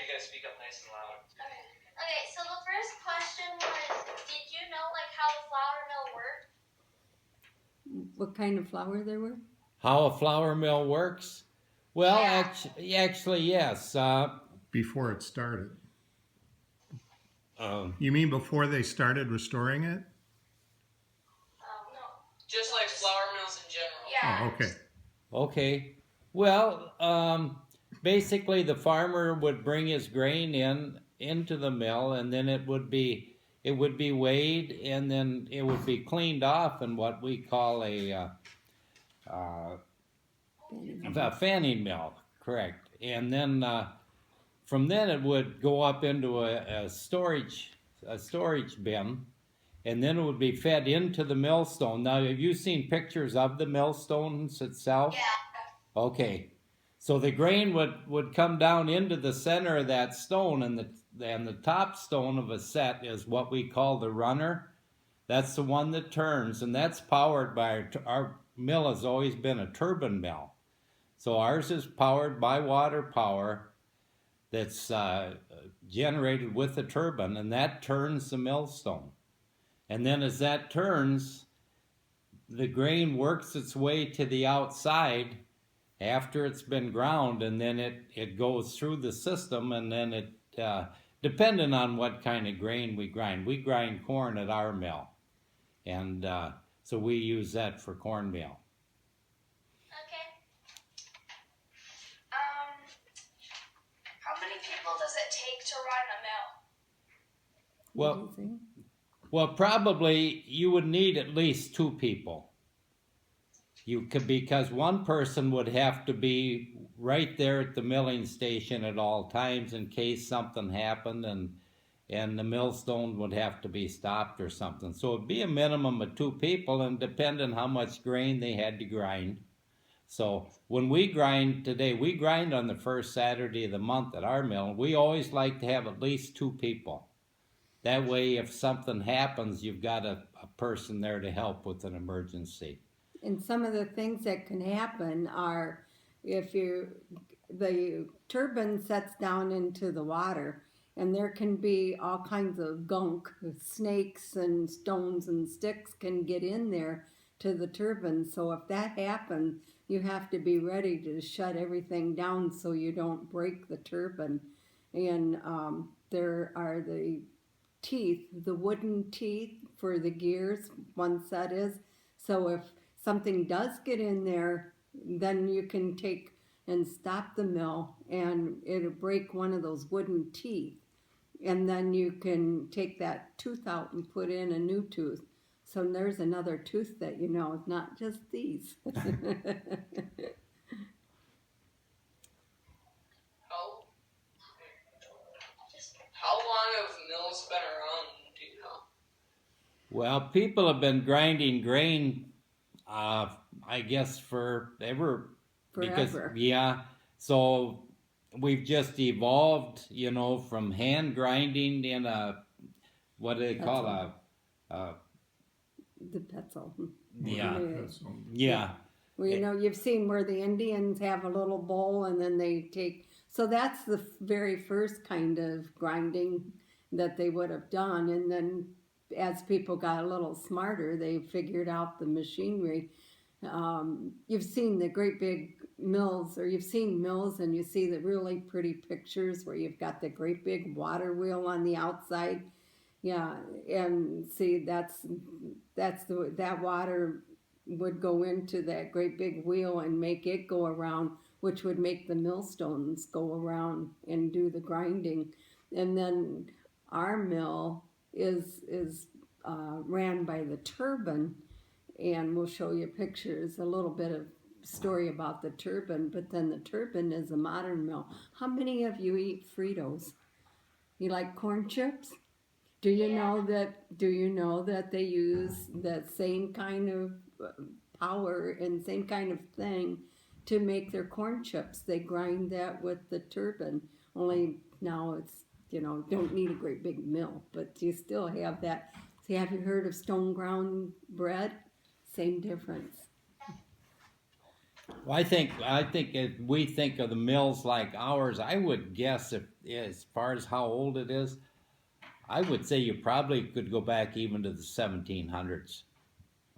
you gotta speak up nice and loud. Okay. Okay, so the first question was, did you know like how the flour mill worked? What kind of flour there were? How a flour mill works? Well, Yeah. actually, yes. Before it started. Um, You mean before they started restoring it? No. Just like flour mills in general. Yeah. Oh, okay. Okay. Well, basically the farmer would bring his grain into the mill, and then it would be weighed, and then it would be cleaned off in what we call a fanning mill, correct. And then from then it would go up into a storage bin, and then it would be fed into the millstone. Now, have you seen pictures of the millstones itself? Yeah. Okay, so the grain would come down into the center of that stone, and the top stone of a set is what we call the runner. That's the one that turns, and that's powered by our mill has always been a turbine mill. So ours is powered by water power that's generated with the turbine, and that turns the millstone. And then as that turns, the grain works its way to the outside after it's been ground, and then it goes through the system, and then it, depending on what kind of grain we grind corn at our mill. And so we use that for cornmeal. Okay. How many people does it take to run a mill? Well, probably you would need at least 2 people. You could, because one person would have to be right there at the milling station at all times in case something happened, and the millstone would have to be stopped or something. So it'd be a minimum of 2 people, and depending how much grain they had to grind. So when we grind today, we grind on the first Saturday of the month at our mill. We always like to have at least 2 people. That way, if something happens, you've got a person there to help with an emergency. And some of the things that can happen are if the turbine sets down into the water, and there can be all kinds of gunk, snakes and stones and sticks can get in there to the turbine. So if that happens, you have to be ready to shut everything down so you don't break the turbine. And there are the teeth, the wooden teeth for the gears, one set is. So if something does get in there, then you can take and stop the mill, and it'll break one of those wooden teeth, and then you can take that tooth out and put in a new tooth. So there's another tooth that you know, not just these. How long have mills been around, do you know? Well, people have been grinding grain, I guess, forever. Because, yeah, so we've just evolved, from hand grinding in what do they call the pretzel. Yeah. Well, you've seen where the Indians have a little bowl and then they take, so that's the very first kind of grinding that they would have done. And then as people got a little smarter, they figured out the machinery. You've seen the great big mills, or you've seen mills and you see the really pretty pictures where you've got the great big water wheel on the outside. Yeah, and see that water would go into that great big wheel and make it go around, which would make the millstones go around and do the grinding. And then our mill is ran by the turbine, and we'll show you pictures, a little bit of story about the turbine, but then the turbine is a modern mill. How many of you eat Fritos? You like corn chips? Do you know that they use that same kind of power and same kind of thing to make their corn chips? They grind that with the turbine. Only now it's, don't need a great big mill, but you still have that. See, have you heard of stone ground bread? Same difference. Well, I think if we think of the mills like ours, I would guess if as far as how old it is, I would say you probably could go back even to the 1700s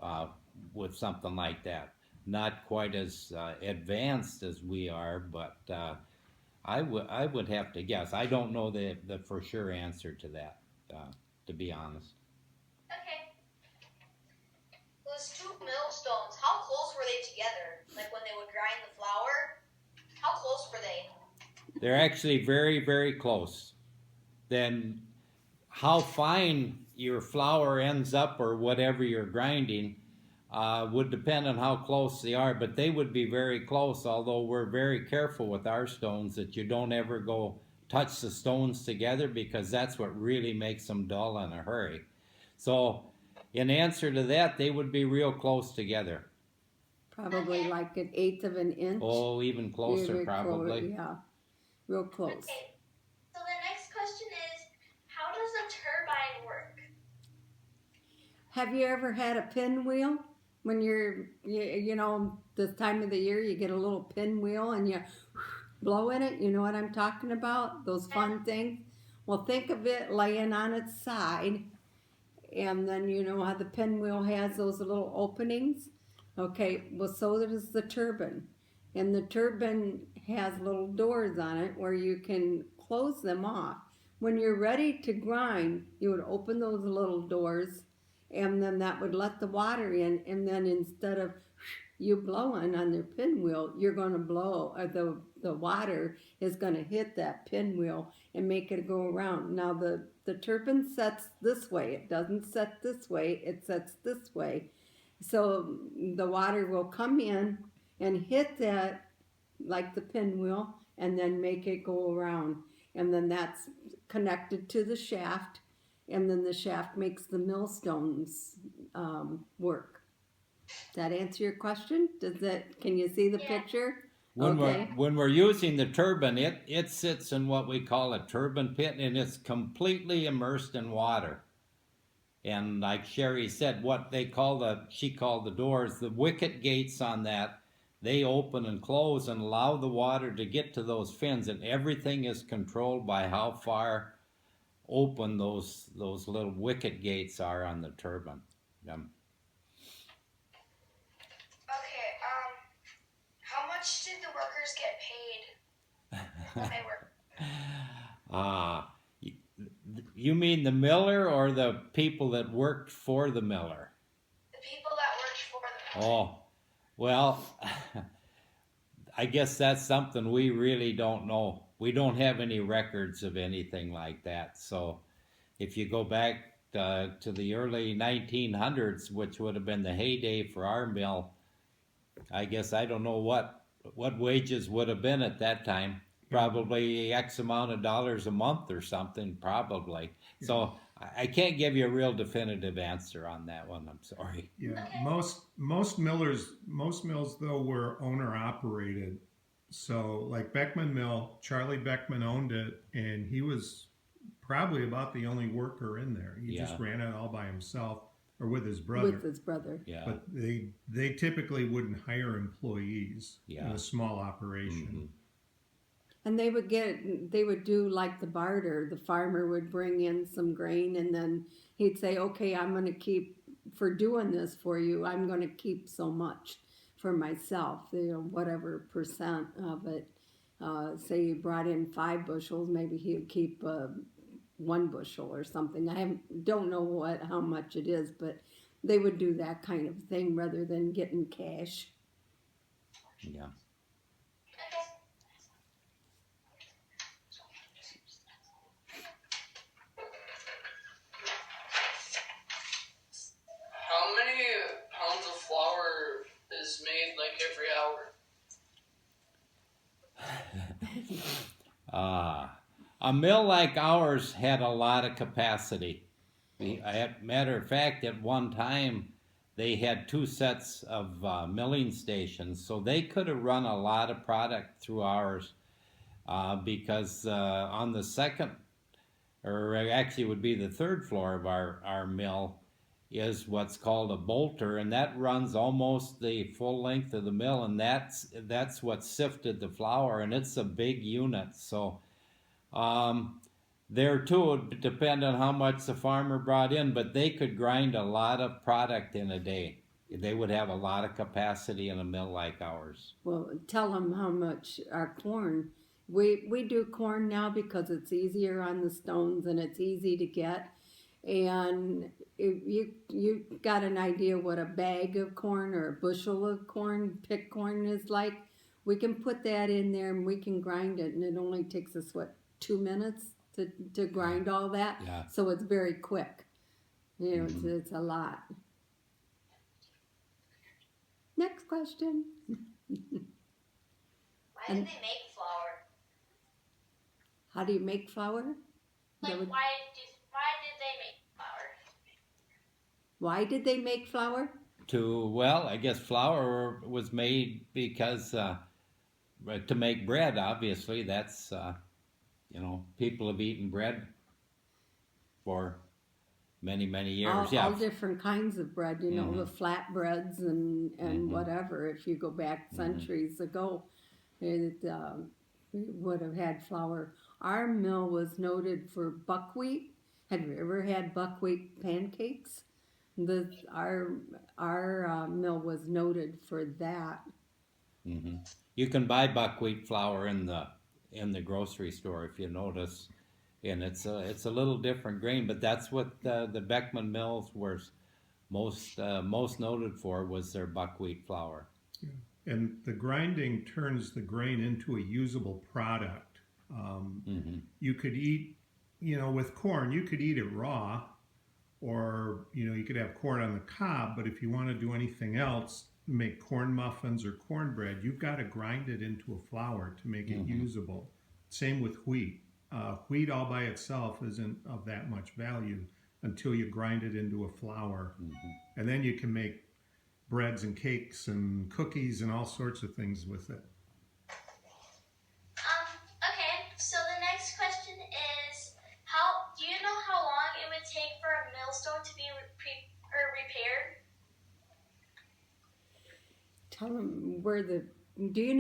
uh, with something like that. Not quite as advanced as we are, but I would have to guess. I don't know the for sure answer to that, to be honest. Okay. Those two millstones, how close were they together? Like when they would grind the flour? How close were they? They're actually very, very close. Then how fine your flour ends up or whatever you're grinding would depend on how close they are, but they would be very close, although we're very careful with our stones that you don't ever go touch the stones together because that's what really makes them dull in a hurry. So in answer to that, they would be real close together. Probably Okay. like 1/8 of an inch. Oh, even closer Very probably. yeah, real close. Okay. So the next question is, how does a turbine work? Have you ever had a pinwheel? When you know, this time of the year, you get a little pinwheel and you blow in it. You know what I'm talking about? Those fun things. Well, think of it laying on its side, and then you know how the pinwheel has those little openings. Okay, well, so does the turbine, and the turbine has little doors on it where you can close them off. When you're ready to grind, you would open those little doors, and then that would let the water in, and then instead of you blowing on your pinwheel, you're going to blow, the water is going to hit that pinwheel and make it go around. Now the turbine sets this way. It doesn't set this way. It sets this way. So the water will come in and hit that like the pinwheel and then make it go around. And then that's connected to the shaft, and then the shaft makes the millstones work. Does that answer your question? Can you see the Yeah. picture? When Okay. we're using the turbine, it sits in what we call a turbine pit, and it's completely immersed in water. And like Sherry said, what she called the doors, the wicket gates on that, they open and close and allow the water to get to those fins, and everything is controlled by how far open those little wicket gates are on the turbine. Okay, how much did the workers get paid when they work? Ah, you mean the miller or the people that worked for the miller? The people that worked for the mill. Oh, well, I guess that's something we really don't know. We don't have any records of anything like that. So if you go back to the early 1900s, which would have been the heyday for our mill, I guess I don't know what wages would have been at that time. Probably X amount of dollars a month or something, probably. So I can't give you a real definitive answer on that one. I'm sorry. Yeah, most mills though were owner operated. So like Beckman Mill, Charlie Beckman owned it, and he was probably about the only worker in there. He just Yeah. ran it all by himself or with his brother. With his brother. Yeah. But they typically wouldn't hire employees in Yeah. a small operation. And they would do like the barter. The farmer would bring in some grain, and then he'd say, okay, I'm going to keep, for doing this for you, I'm going to keep so much for myself, whatever percent of it. Say you brought in 5 bushels, maybe he would keep 1 bushel or something. Don't know how much it is, but they would do that kind of thing rather than getting cash. Yeah. How many pounds of flour is made like every hour? A mill like ours had a lot of capacity. Matter of fact, at one time, they had 2 sets of milling stations, so they could have run a lot of product through ours because on the second, or actually would be the 3rd floor of our mill, is what's called a bolter, and that runs almost the full length of the mill, and that's what sifted the flour, and it's a big unit. So there too, it would depend on how much the farmer brought in, but they could grind a lot of product in a day. They would have a lot of capacity in a mill like ours. Well, tell them how much our corn. We do corn now because it's easier on the stones and it's easy to get. And if you got an idea what a bag of corn or a bushel of corn, pick corn is like, we can put that in there and we can grind it, and it only takes us 2 minutes to grind all that. Yeah. So it's very quick. It's a lot. Next question. Why did they make flour? How do you make flour? Like, That would- why did they make flour? Why did they make flour? Well, I guess flour was made because to make bread. Obviously, that's people have eaten bread for many years. All different kinds of bread, the flat breads and whatever. If you go back centuries ago, it would have had flour. Our mill was noted for buckwheat. Have you ever had buckwheat pancakes? Our mill was noted for that. Mm-hmm. You can buy buckwheat flour in the grocery store if you notice, and it's a little different grain, but that's what the Beckman mills were most noted for, was their buckwheat flour. Yeah. And the grinding turns the grain into a usable product. You could eat, with corn, you could eat it raw, or you could have corn on the cob. But if you want to do anything else, make corn muffins or cornbread, you've got to grind it into a flour to make it usable. Same with wheat. Wheat all by itself isn't of that much value until you grind it into a flour. And then you can make breads and cakes and cookies and all sorts of things with it. Okay, so the next question is, do you know how long it would take for a millstone to be repaired? Tell them do you know